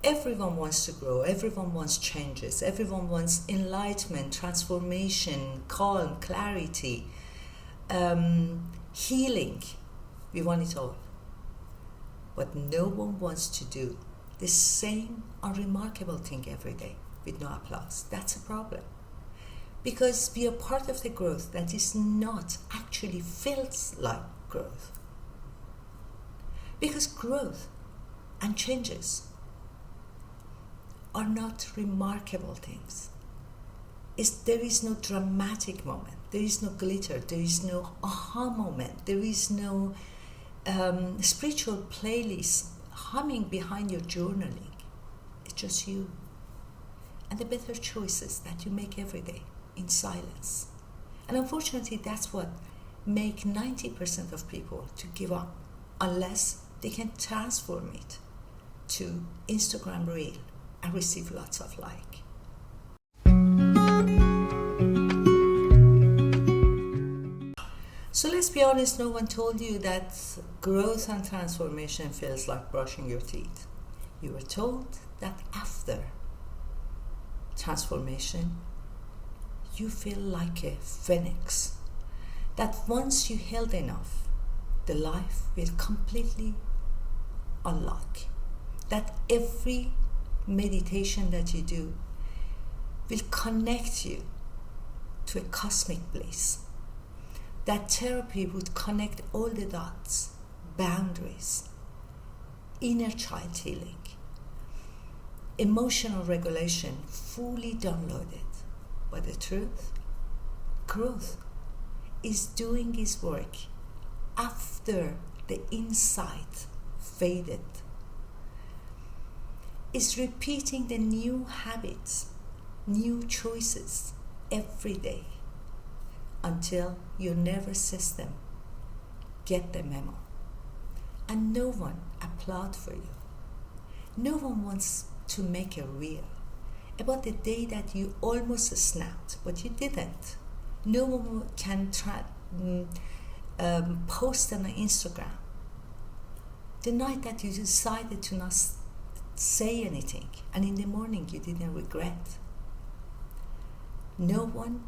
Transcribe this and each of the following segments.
Everyone wants to grow, everyone wants changes, everyone wants enlightenment, transformation, calm, clarity, healing. We want it all. But no one wants to do the same unremarkable thing every day with no applause. That's a problem. Because we are part of the growth that is not actually feels like growth. Because growth and changes are not remarkable things. There is no dramatic moment, there is no glitter, there is no aha moment, there is no spiritual playlist humming behind your journaling. It's just you and the better choices that you make every day in silence. And unfortunately, that's what make 90% of people to give up, unless they can transform it to Instagram Reel and receive lots of like. So let's be honest, no one told you that growth and transformation feels like brushing your teeth. You were told that after transformation, you feel like a phoenix. That once you healed enough, the life will completely unlock. That every meditation that you do will connect you to a cosmic bliss. That therapy would connect all the dots, boundaries, inner child healing, emotional regulation fully downloaded. But the truth, growth is doing its work after the insight faded. Is repeating the new habits, new choices every day until your nervous system get the memo. And no one applaud for you. No one wants to make a reel about the day that you almost snapped, but you didn't. No one can post on Instagram the night that you decided to not say anything, and in the morning you didn't regret. No one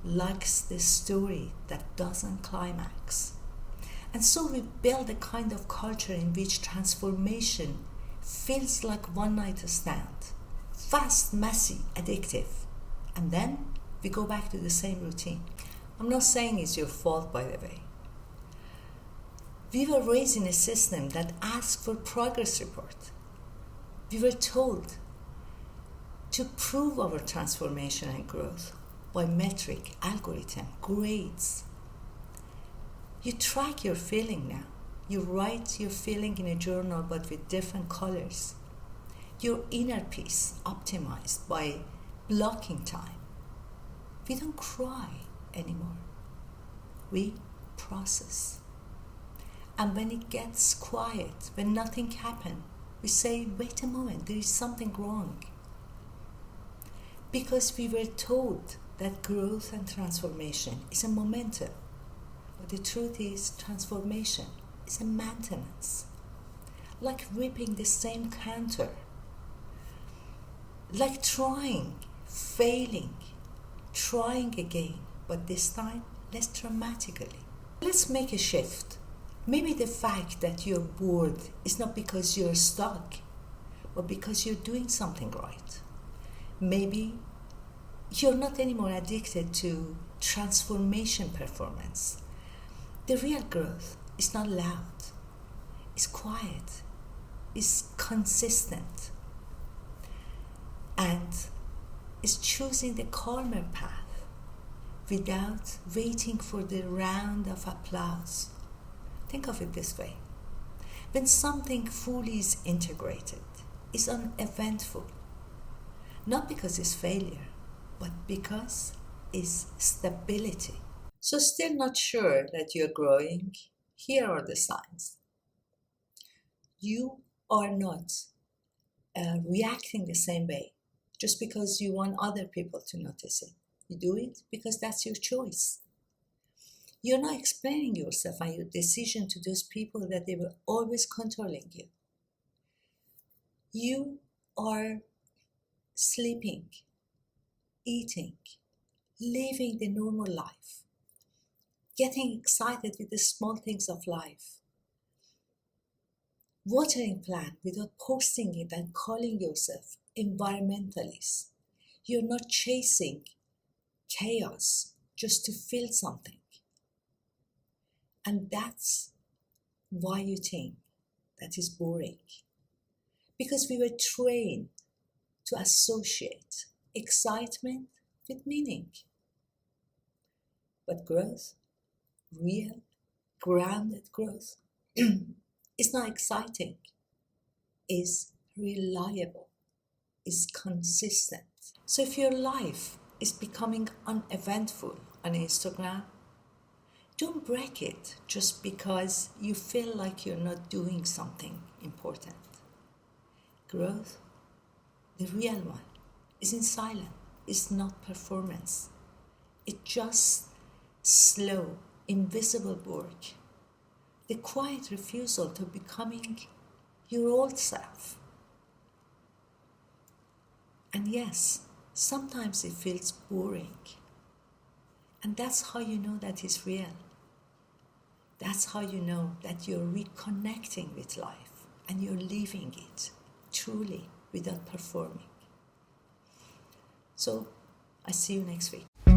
likes the story that doesn't climax. And so we build a kind of culture in which transformation feels like one night stand, fast, messy, addictive. And then we go back to the same routine. I'm not saying it's your fault, by the way. We were raised in a system that asks for progress report. We were told to prove our transformation and growth by metric, algorithm, grades. You track your feeling now. You write your feeling in a journal but with different colors. Your inner peace optimized by blocking time. We don't cry anymore. We process. And when it gets quiet, when nothing happens, we say, wait a moment, there is something wrong. Because we were told that growth and transformation is a momentum. But the truth is, transformation is a maintenance. Like ripping the same canter. Like trying, failing, trying again, but this time less dramatically. Let's make a shift. Maybe the fact that you're bored is not because you're stuck, but because you're doing something right. Maybe you're not anymore addicted to transformation performance. The real growth is not loud, it's quiet, it's consistent, and it's choosing the calmer path without waiting for the round of applause. Think of it this way. When something fully is integrated, it's uneventful. Not because it's failure, but because it's stability. So still not sure that you're growing? Here are the signs. You are not reacting the same way just because you want other people to notice it. You do it because that's your choice. You're not explaining yourself and your decision to those people that they were always controlling you. You are sleeping, eating, living the normal life, getting excited with the small things of life, watering plant without posting it and calling yourself environmentalist. You're not chasing chaos just to feel something. And that's why you think that is boring. Because we were trained to associate excitement with meaning. But growth, real, grounded growth, is not exciting, is reliable, is consistent. So if your life is becoming uneventful on Instagram, don't break it just because you feel like you're not doing something important. Growth, the real one, is in silence, it's not performance. It's just slow, invisible work. The quiet refusal to becoming your old self. And yes, sometimes it feels boring. And that's how you know that it's real. That's how you know that you're reconnecting with life and you're living it truly without performing. So I see you next week.